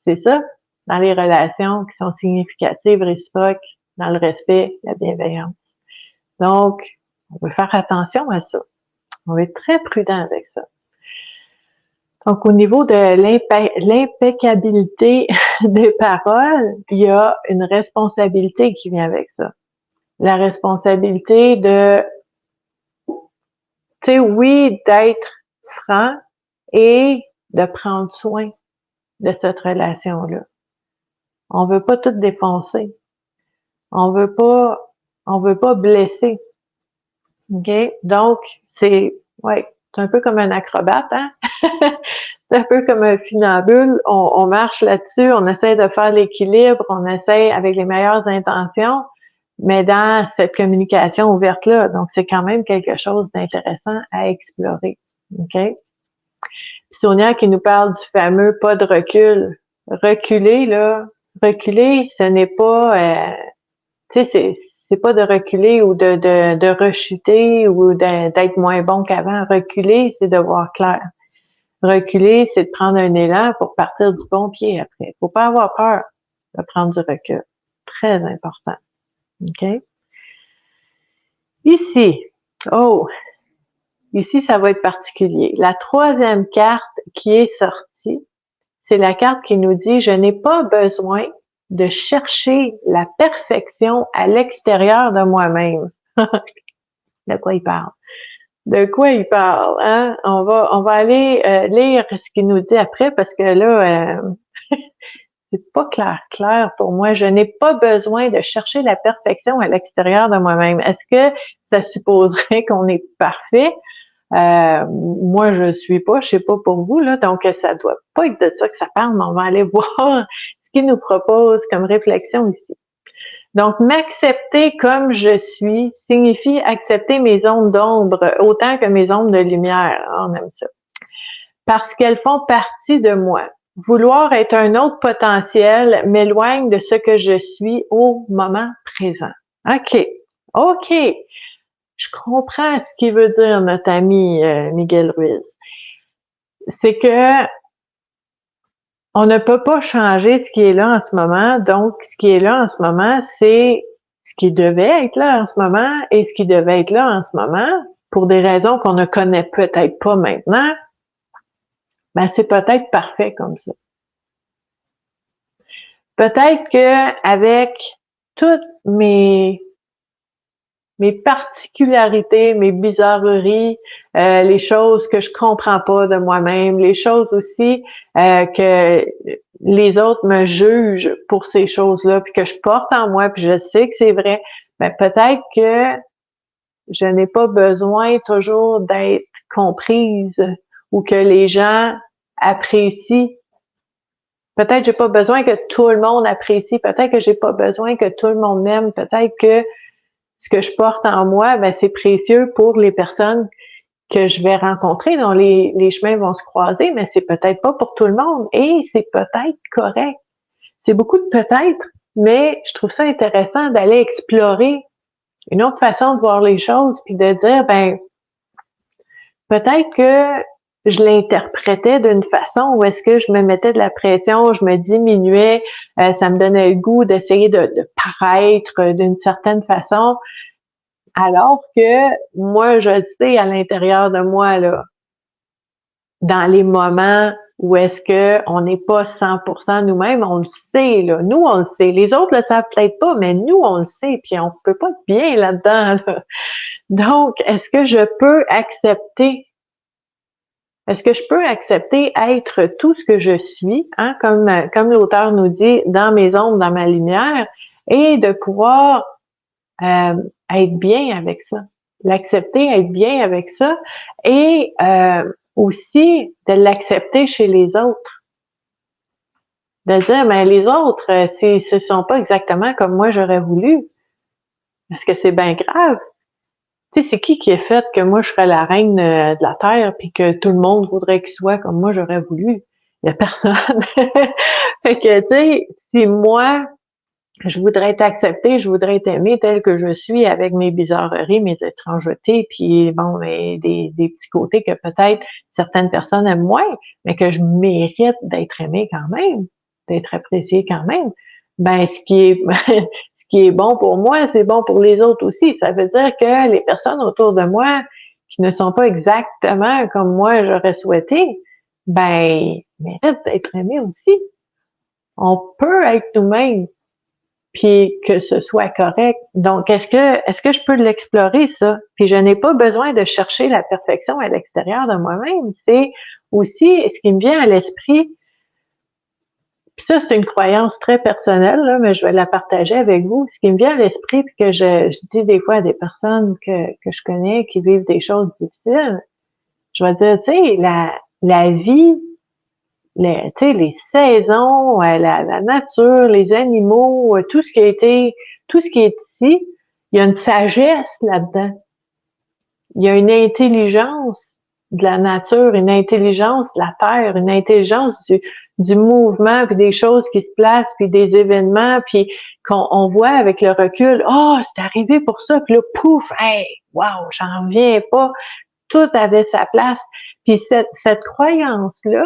C'est ça, dans les relations qui sont significatives, réciproques, dans le respect, la bienveillance. Donc, on veut faire attention à ça. On va être très prudent avec ça. Donc, au niveau de l'impeccabilité des paroles, il y a une responsabilité qui vient avec ça. La responsabilité de, tu sais, oui, d'être franc et de prendre soin de cette relation-là. On veut pas tout défoncer. On veut pas blesser. OK? Donc, c'est un peu comme un acrobate, hein? C'est un peu comme un funambule. On marche là-dessus, on essaie de faire l'équilibre, on essaie avec les meilleures intentions, mais dans cette communication ouverte-là. Donc, c'est quand même quelque chose d'intéressant à explorer. OK? Puis Sonia qui nous parle du fameux pas de recul. Reculer, ce n'est pas, tu sais, c'est pas de reculer ou de rechuter ou d'être moins bon qu'avant. Reculer, c'est de voir clair. Reculer, c'est de prendre un élan pour partir du bon pied après. Faut pas avoir peur de prendre du recul. Très important. OK? Ici, ça va être particulier. La troisième carte qui est sortie, c'est la carte qui nous dit « Je n'ai pas besoin de chercher la perfection à l'extérieur de moi-même. » De quoi il parle? De quoi il parle? Hein? On va aller lire ce qu'il nous dit après parce que là, c'est pas clair pour moi. Je n'ai pas besoin de chercher la perfection à l'extérieur de moi-même. Est-ce que ça supposerait qu'on est parfait? Moi, je suis pas, je sais pas pour vous, là, donc ça doit pas être de ça que ça parle, mais on va aller voir ce qu'il nous propose comme réflexion ici. Donc, m'accepter comme je suis signifie accepter mes ondes d'ombre autant que mes ondes de lumière. On aime ça. Parce qu'elles font partie de moi. Vouloir être un autre potentiel m'éloigne de ce que je suis au moment présent. OK. Je comprends ce qu'il veut dire notre ami Miguel Ruiz. C'est que on ne peut pas changer ce qui est là en ce moment. Donc, ce qui est là en ce moment, c'est ce qui devait être là en ce moment et ce qui devait être là en ce moment, pour des raisons qu'on ne connaît peut-être pas maintenant, ben c'est peut-être parfait comme ça. Peut-être que avec toutes mes particularités, mes bizarreries, les choses que je comprends pas de moi-même, les choses aussi que les autres me jugent pour ces choses-là, puis que je porte en moi, puis je sais que c'est vrai, ben peut-être que je n'ai pas besoin toujours d'être comprise ou que les gens apprécient. Peut-être j'ai pas besoin que tout le monde apprécie, peut-être que j'ai pas besoin que tout le monde m'aime, peut-être que ce que je porte en moi, ben c'est précieux pour les personnes que je vais rencontrer, dont les chemins vont se croiser, mais c'est peut-être pas pour tout le monde et c'est peut-être correct. C'est beaucoup de peut-être, mais je trouve ça intéressant d'aller explorer une autre façon de voir les choses puis de dire, ben, peut-être que je l'interprétais d'une façon où est-ce que je me mettais de la pression, je me diminuais, ça me donnait le goût d'essayer de paraître d'une certaine façon, alors que moi, je sais à l'intérieur de moi, là, dans les moments où est-ce que on n'est pas 100% nous-mêmes, on le sait, là. Nous, on le sait. Les autres le savent peut-être pas, mais nous, on le sait, puis on peut pas être bien là-dedans, là. Donc, est-ce que je peux accepter être tout ce que je suis, hein, comme l'auteur nous dit, dans mes ombres, dans ma lumière, et de pouvoir euh, être bien avec ça, l'accepter, être bien avec ça, et aussi de l'accepter chez les autres, de dire, mais les autres, ce sont pas exactement comme moi j'aurais voulu, parce que c'est bien grave. Tu sais, c'est qui a fait que moi je serais la reine de la terre, puis que tout le monde voudrait qu'il soit comme moi j'aurais voulu? Il y a personne. Fait que, tu sais, si moi, je voudrais être acceptée, je voudrais être aimée telle que je suis, avec mes bizarreries, mes étrangetés, puis bon, des petits côtés que peut-être certaines personnes aiment moins, mais que je mérite d'être aimée quand même, d'être appréciée quand même. Ben, ce qui est ce qui est bon pour moi, c'est bon pour les autres aussi. Ça veut dire que les personnes autour de moi qui ne sont pas exactement comme moi j'aurais souhaité, ben, méritent d'être aimées aussi. On peut être nous-mêmes puis que ce soit correct. Donc, est-ce que je peux l'explorer, ça? Puis je n'ai pas besoin de chercher la perfection à l'extérieur de moi-même. C'est aussi ce qui me vient à l'esprit, puis ça, c'est une croyance très personnelle, là, mais je vais la partager avec vous. Ce qui me vient à l'esprit, puis que je dis des fois à des personnes que je connais qui vivent des choses difficiles, je vais dire, tu sais, la vie, les saisons, la nature, les animaux, tout ce qui est ici, il y a une sagesse là-dedans. Il y a une intelligence de la nature, une intelligence de la terre, une intelligence du mouvement, puis des choses qui se placent, puis des événements, puis qu'on voit avec le recul, oh, c'est arrivé pour ça, puis là, pouf, hey, wow, j'en reviens pas, tout avait sa place. Puis cette croyance-là,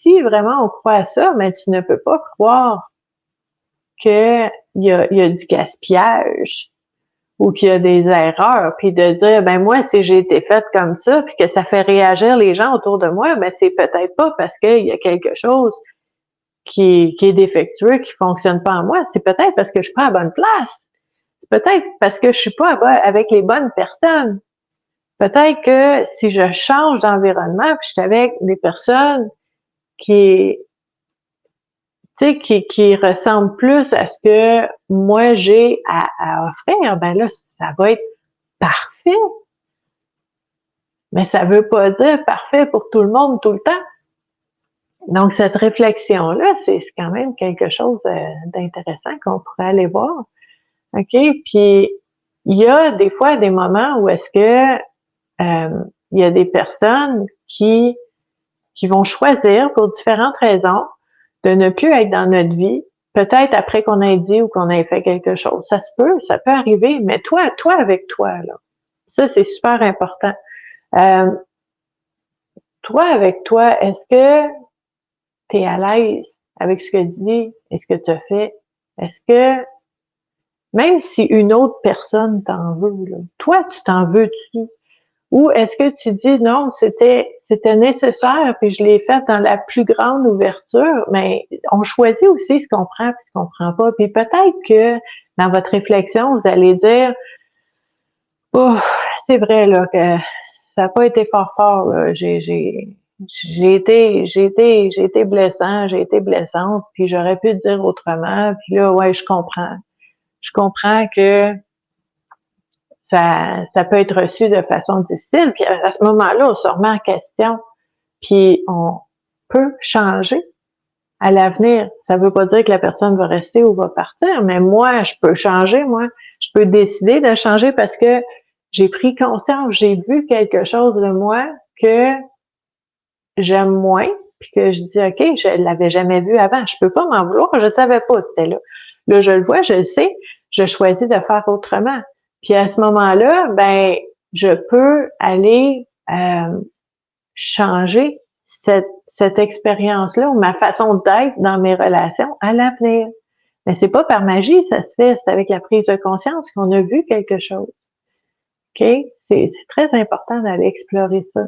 si vraiment on croit à ça, mais tu ne peux pas croire qu'il y a du gaspillage ou qu'il y a des erreurs, puis de dire, ben moi, si j'ai été faite comme ça, puis que ça fait réagir les gens autour de moi, ben c'est peut-être pas parce qu'il y a quelque chose qui est défectueux, qui fonctionne pas en moi, c'est peut-être parce que je suis pas à la bonne place. C'est peut-être parce que je suis pas avec les bonnes personnes. Peut-être que si je change d'environnement, puis je suis avec des personnes qui, tu sais, qui ressemblent plus à ce que moi j'ai à offrir, ben là, ça va être parfait. Mais ça veut pas dire parfait pour tout le monde tout le temps. Donc, cette réflexion-là, c'est quand même quelque chose d'intéressant qu'on pourrait aller voir. OK? Puis, il y a des fois des moments où est-ce que il y a des personnes qui vont choisir pour différentes raisons de ne plus être dans notre vie, peut-être après qu'on ait dit ou qu'on ait fait quelque chose. Ça peut arriver, mais toi avec toi, là. Ça, c'est super important. Euh, Toi avec toi, est-ce que tu es à l'aise avec ce que tu dis et ce que tu as fait? Est-ce que, même si une autre personne t'en veut, là, toi, tu t'en veux-tu? Ou est-ce que tu dis non, c'était nécessaire, puis je l'ai fait dans la plus grande ouverture, mais on choisit aussi ce qu'on prend et ce qu'on prend pas. Puis peut-être que dans votre réflexion, vous allez dire oh, c'est vrai là que ça n'a pas été fort là. J'ai été blessant, j'ai été blessante, puis j'aurais pu dire autrement. Puis là, ouais, je comprends. Je comprends que ça peut être reçu de façon difficile. Puis à ce moment-là, on se remet en question. Puis on peut changer à l'avenir. Ça veut pas dire que la personne va rester ou va partir, mais moi, je peux changer, moi. Je peux décider de changer parce que j'ai pris conscience, j'ai vu quelque chose de moi que j'aime moins, puis que je dis, OK, je l'avais jamais vu avant. Je peux pas m'en vouloir, je ne savais pas, c'était là. Là, je le vois, je le sais, je choisis de faire autrement. Puis à ce moment-là, ben, je peux aller changer cette expérience-là ou ma façon d'être dans mes relations à l'avenir. Mais c'est pas par magie, ça se fait, c'est avec la prise de conscience qu'on a vu quelque chose. OK? C'est très important d'aller explorer ça.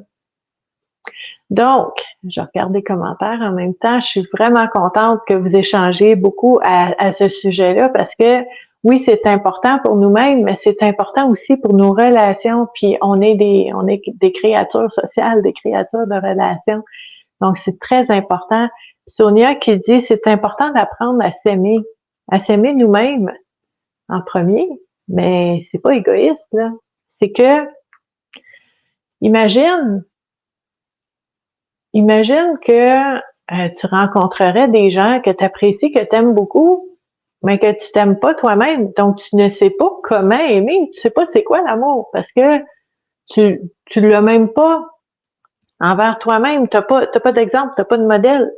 Donc, je regarde les commentaires en même temps. Je suis vraiment contente que vous échangez beaucoup à ce sujet-là parce que oui, c'est important pour nous-mêmes, mais c'est important aussi pour nos relations. Puis on est des créatures sociales, des créatures de relations. Donc, c'est très important. Sonia qui dit c'est important d'apprendre à s'aimer nous-mêmes en premier, mais c'est pas égoïste, là. C'est que imagine que tu rencontrerais des gens que tu apprécies, que tu aimes beaucoup, mais que tu t'aimes pas toi-même. Donc, tu ne sais pas comment aimer. Tu sais pas c'est quoi l'amour parce que tu l'as même pas envers toi-même. T'as pas d'exemple, t'as pas de modèle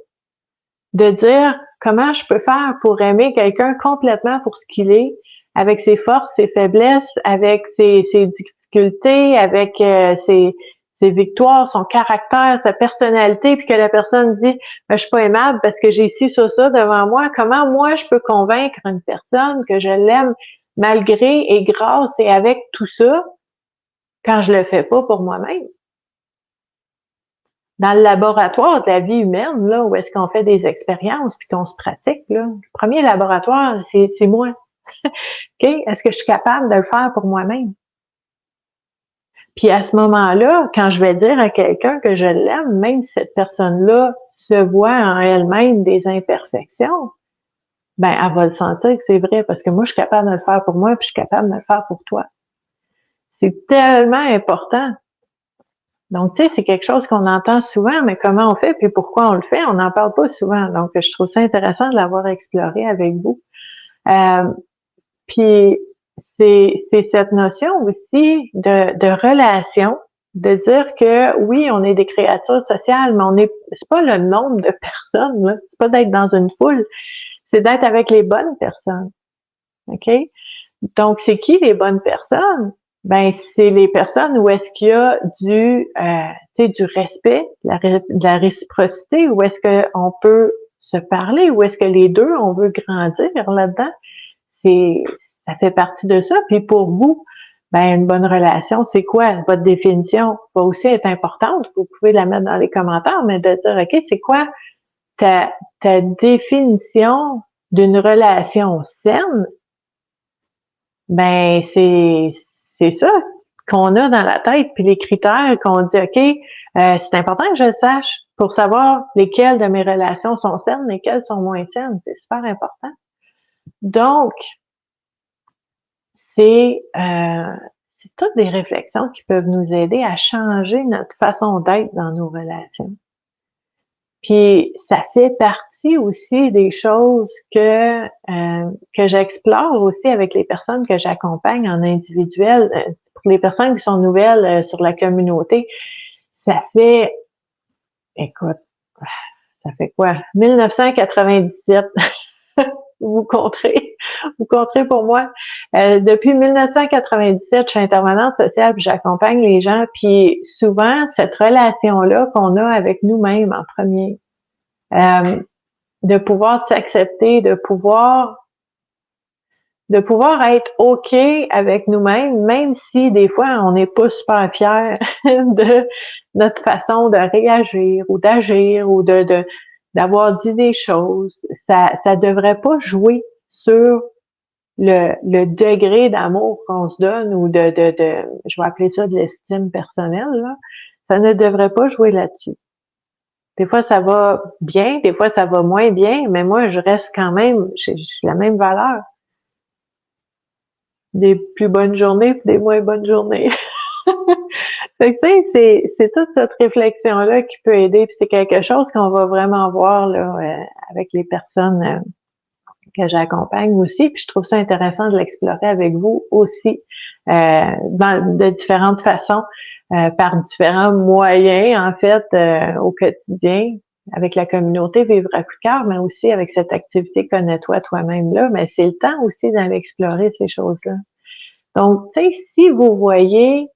de dire comment je peux faire pour aimer quelqu'un complètement pour ce qu'il est, avec ses forces, ses faiblesses, avec ses difficultés, avec ses victoires, son caractère, sa personnalité, puis que la personne dit ben, je suis pas aimable parce que j'ai ci, ça devant moi. Comment moi je peux convaincre une personne que je l'aime malgré et grâce et avec tout ça quand je le fais pas pour moi-même? Dans le laboratoire de la vie humaine, là, où est-ce qu'on fait des expériences puis qu'on se pratique, là, le premier laboratoire, c'est moi. OK? Est-ce que je suis capable de le faire pour moi-même? Puis à ce moment-là, quand je vais dire à quelqu'un que je l'aime, même si cette personne-là se voit en elle-même des imperfections, ben elle va le sentir que c'est vrai parce que moi, je suis capable de le faire pour moi puis je suis capable de le faire pour toi. C'est tellement important. Donc, tu sais, c'est quelque chose qu'on entend souvent, mais comment on fait puis pourquoi on le fait, on n'en parle pas souvent. Donc, je trouve ça intéressant de l'avoir exploré avec vous. Puis, c'est cette notion aussi de relation, de dire que oui, on est des créatures sociales, mais c'est pas le nombre de personnes, là. C'est pas d'être dans une foule, c'est d'être avec les bonnes personnes. OK? Donc, c'est qui les bonnes personnes? Ben, c'est les personnes où est-ce qu'il y a du respect, de la réciprocité, où est-ce qu'on peut se parler, où est-ce que les deux, on veut grandir là-dedans. Ça fait partie de ça. Puis pour vous, ben, une bonne relation, c'est quoi? Votre définition va aussi être importante. Vous pouvez la mettre dans les commentaires, mais de dire, OK, c'est quoi ta définition d'une relation saine? Ben, c'est ça qu'on a dans la tête, puis les critères qu'on dit, OK, c'est important que je le sache pour savoir lesquelles de mes relations sont saines, lesquelles sont moins saines. C'est super important. Donc, c'est toutes des réflexions qui peuvent nous aider à changer notre façon d'être dans nos relations. Puis ça fait partie aussi des choses que j'explore aussi avec les personnes que j'accompagne en individuel. Pour les personnes qui sont nouvelles sur la communauté, ça fait, écoute, ça fait quoi? 1997. Vous compterez pour moi. Depuis 1997, je suis intervenante sociale puis j'accompagne les gens. Puis souvent, cette relation-là qu'on a avec nous-mêmes en premier, de pouvoir s'accepter, de pouvoir de pouvoir être OK avec nous-mêmes, même si des fois on n'est pas super fiers de notre façon de réagir ou d'agir ou d'avoir dit des choses. Ça devrait pas jouer sur le degré d'amour qu'on se donne ou je vais appeler ça de l'estime personnelle, là. Ça ne devrait pas jouer là-dessus. Des fois, ça va bien, des fois, ça va moins bien, mais moi, je reste quand même, j'ai la même valeur. Des plus bonnes journées puis des moins bonnes journées. Fait que, tu sais, c'est toute cette réflexion-là qui peut aider, puis c'est quelque chose qu'on va vraiment voir là, avec les personnes que j'accompagne aussi, puis je trouve ça intéressant de l'explorer avec vous aussi, de différentes façons, par différents moyens, en fait, au quotidien, avec la communauté Vivre à coup de cœur, mais aussi avec cette activité Connais-toi toi-même là, mais c'est le temps aussi d'aller explorer ces choses-là. Donc, tu sais, si vous voyez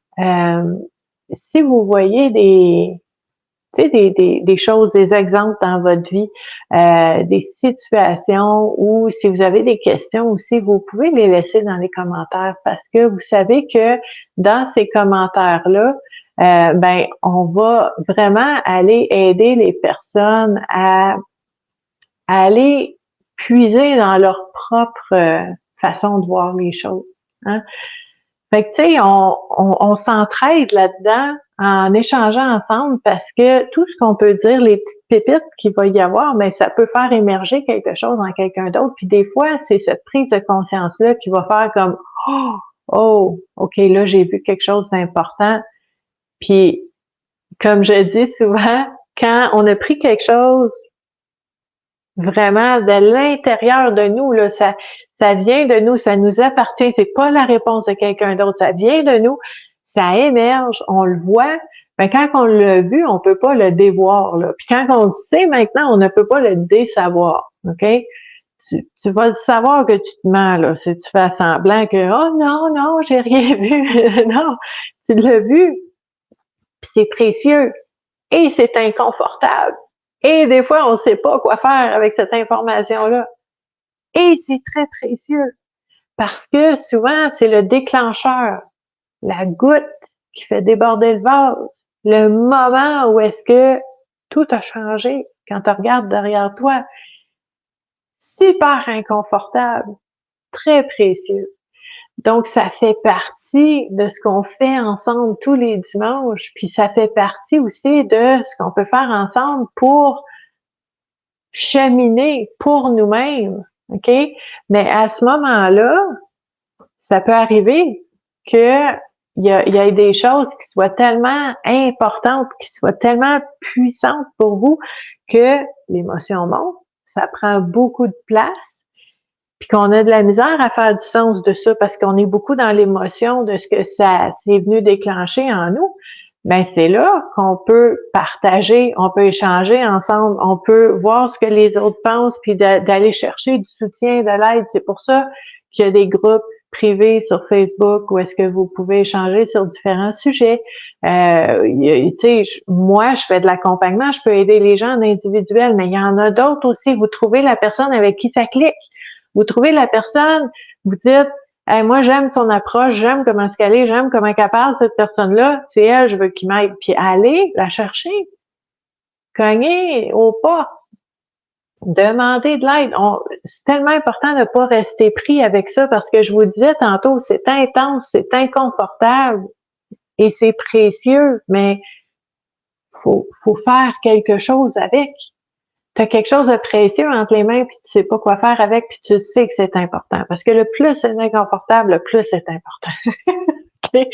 tu sais, des choses, des exemples dans votre vie, des situations ou si vous avez des questions aussi, vous pouvez les laisser dans les commentaires parce que vous savez que dans ces commentaires-là, ben, on va vraiment aller aider les personnes à aller puiser dans leur propre façon de voir les choses. Hein? Fait que, tu sais, on s'entraide là-dedans en échangeant ensemble parce que tout ce qu'on peut dire, les petites pépites qu'il va y avoir, mais ça peut faire émerger quelque chose en quelqu'un d'autre. Puis des fois, c'est cette prise de conscience-là qui va faire comme oh, OK, là, j'ai vu quelque chose d'important. Puis, comme je dis souvent, quand on a pris quelque chose vraiment de l'intérieur de nous, là, ça vient de nous, ça nous appartient, c'est pas la réponse de quelqu'un d'autre, ça vient de nous, ça émerge, on le voit, mais quand on l'a vu, on peut pas le dévoir, là. Puis quand on le sait maintenant, on ne peut pas le désavoir, OK? Tu vas le savoir que tu te mens, là, si tu fais semblant que, oh non, non, j'ai rien vu. Non, tu l'as vu, puis c'est précieux et c'est inconfortable. Et des fois, on ne sait pas quoi faire avec cette information-là. Et c'est très précieux parce que souvent, c'est le déclencheur, la goutte qui fait déborder le vase, le moment où est-ce que tout a changé quand tu regardes derrière toi. Super inconfortable, très précieux. Donc, ça fait partie de ce qu'on fait ensemble tous les dimanches, puis ça fait partie aussi de ce qu'on peut faire ensemble pour cheminer pour nous-mêmes, OK? Mais à ce moment-là, ça peut arriver que il y a des choses qui soient tellement importantes, qui soient tellement puissantes pour vous que l'émotion monte, ça prend beaucoup de place, puis qu'on a de la misère à faire du sens de ça parce qu'on est beaucoup dans l'émotion de ce que ça s'est venu déclencher en nous. Ben c'est là qu'on peut partager, on peut échanger ensemble, on peut voir ce que les autres pensent, puis d'aller chercher du soutien, de l'aide. C'est pour ça qu'il y a des groupes privés sur Facebook où est-ce que vous pouvez échanger sur différents sujets. Tu sais, moi, je fais de l'accompagnement, je peux aider les gens en individuel, mais il y en a d'autres aussi. Vous trouvez la personne avec qui ça clique. Vous trouvez la personne, vous dites hey, moi, j'aime son approche, j'aime comment est-ce qu'elle est, j'aime comment elle parle, cette personne-là. C'est elle, je veux qu'il m'aide. Puis allez la chercher. Cognez au pas. Demandez de l'aide. C'est tellement important de ne pas rester pris avec ça parce que je vous disais tantôt, c'est intense, c'est inconfortable et c'est précieux, mais faut faire quelque chose avec. Tu as quelque chose de précieux entre les mains puis tu sais pas quoi faire avec puis tu sais que c'est important parce que le plus c'est inconfortable, le plus c'est important. Okay?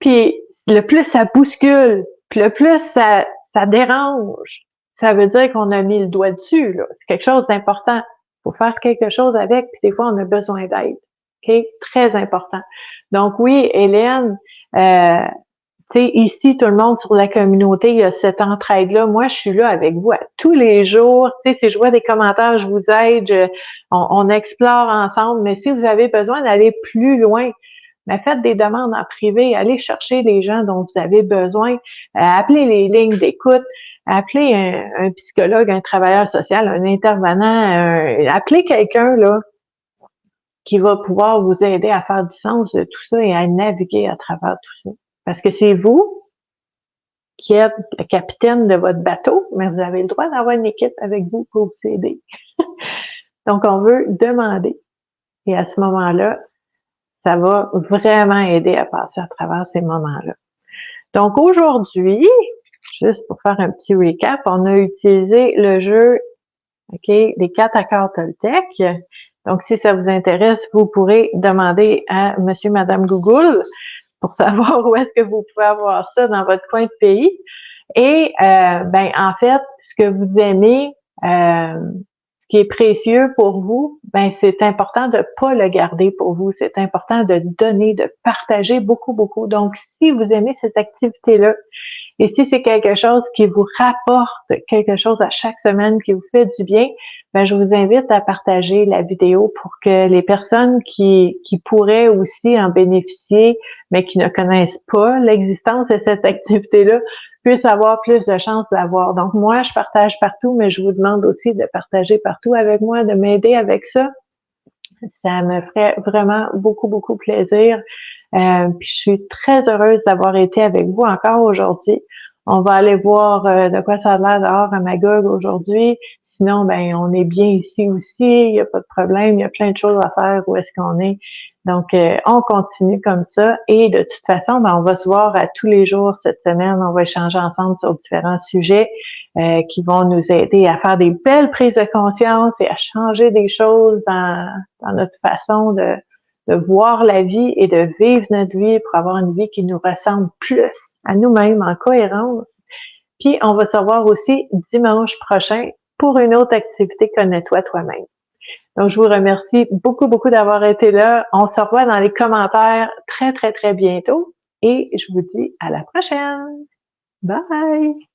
Puis le plus ça bouscule, puis le plus ça dérange, ça veut dire qu'on a mis le doigt dessus, là. C'est quelque chose d'important. Il faut faire quelque chose avec, puis des fois, on a besoin d'aide. OK? Très important. Donc oui, Hélène, tu sais, ici, tout le monde sur la communauté, il y a cette entraide-là. Moi, je suis là avec vous à tous les jours. Tu sais, si je vois des commentaires, je vous aide, on explore ensemble. Mais si vous avez besoin d'aller plus loin, mais faites des demandes en privé, allez chercher les gens dont vous avez besoin, appelez les lignes d'écoute, appelez un psychologue, un travailleur social, un intervenant, appelez quelqu'un là qui va pouvoir vous aider à faire du sens de tout ça et à naviguer à travers tout ça. Parce que c'est vous qui êtes le capitaine de votre bateau, mais vous avez le droit d'avoir une équipe avec vous pour vous aider. Donc, on veut demander. Et à ce moment-là, ça va vraiment aider à passer à travers ces moments-là. Donc, aujourd'hui, juste pour faire un petit recap, on a utilisé le jeu, OK, les 4 accords Toltec. Donc, si ça vous intéresse, vous pourrez demander à Monsieur, Madame Google pour savoir où est-ce que vous pouvez avoir ça dans votre coin de pays. Et, en fait, ce que vous aimez, ce qui est précieux pour vous, c'est important de pas le garder pour vous. C'est important de donner, de partager beaucoup, beaucoup. Donc, si vous aimez cette activité-là, et si c'est quelque chose qui vous rapporte quelque chose à chaque semaine, qui vous fait du bien, je vous invite à partager la vidéo pour que les personnes qui pourraient aussi en bénéficier, mais qui ne connaissent pas l'existence de cette activité-là, puissent avoir plus de chances d'avoir. Donc, moi, je partage partout, mais je vous demande aussi de partager partout avec moi, de m'aider avec ça. Ça me ferait vraiment beaucoup, beaucoup plaisir. Puis je suis très heureuse d'avoir été avec vous encore aujourd'hui. On va aller voir de quoi ça a l'air dehors à Magog aujourd'hui. Sinon, on est bien ici aussi. Il n'y a pas de problème. Il y a plein de choses à faire où est-ce qu'on est. Donc, on continue comme ça. Et de toute façon, on va se voir à tous les jours cette semaine. On va échanger ensemble sur différents sujets qui vont nous aider à faire des belles prises de conscience et à changer des choses dans notre façon de voir la vie et de vivre notre vie pour avoir une vie qui nous ressemble plus à nous-mêmes en cohérence. Puis, on va se revoir aussi dimanche prochain pour une autre activité Connais-toi toi-même. Donc, je vous remercie beaucoup, beaucoup d'avoir été là. On se revoit dans les commentaires très, très, très bientôt et je vous dis à la prochaine. Bye!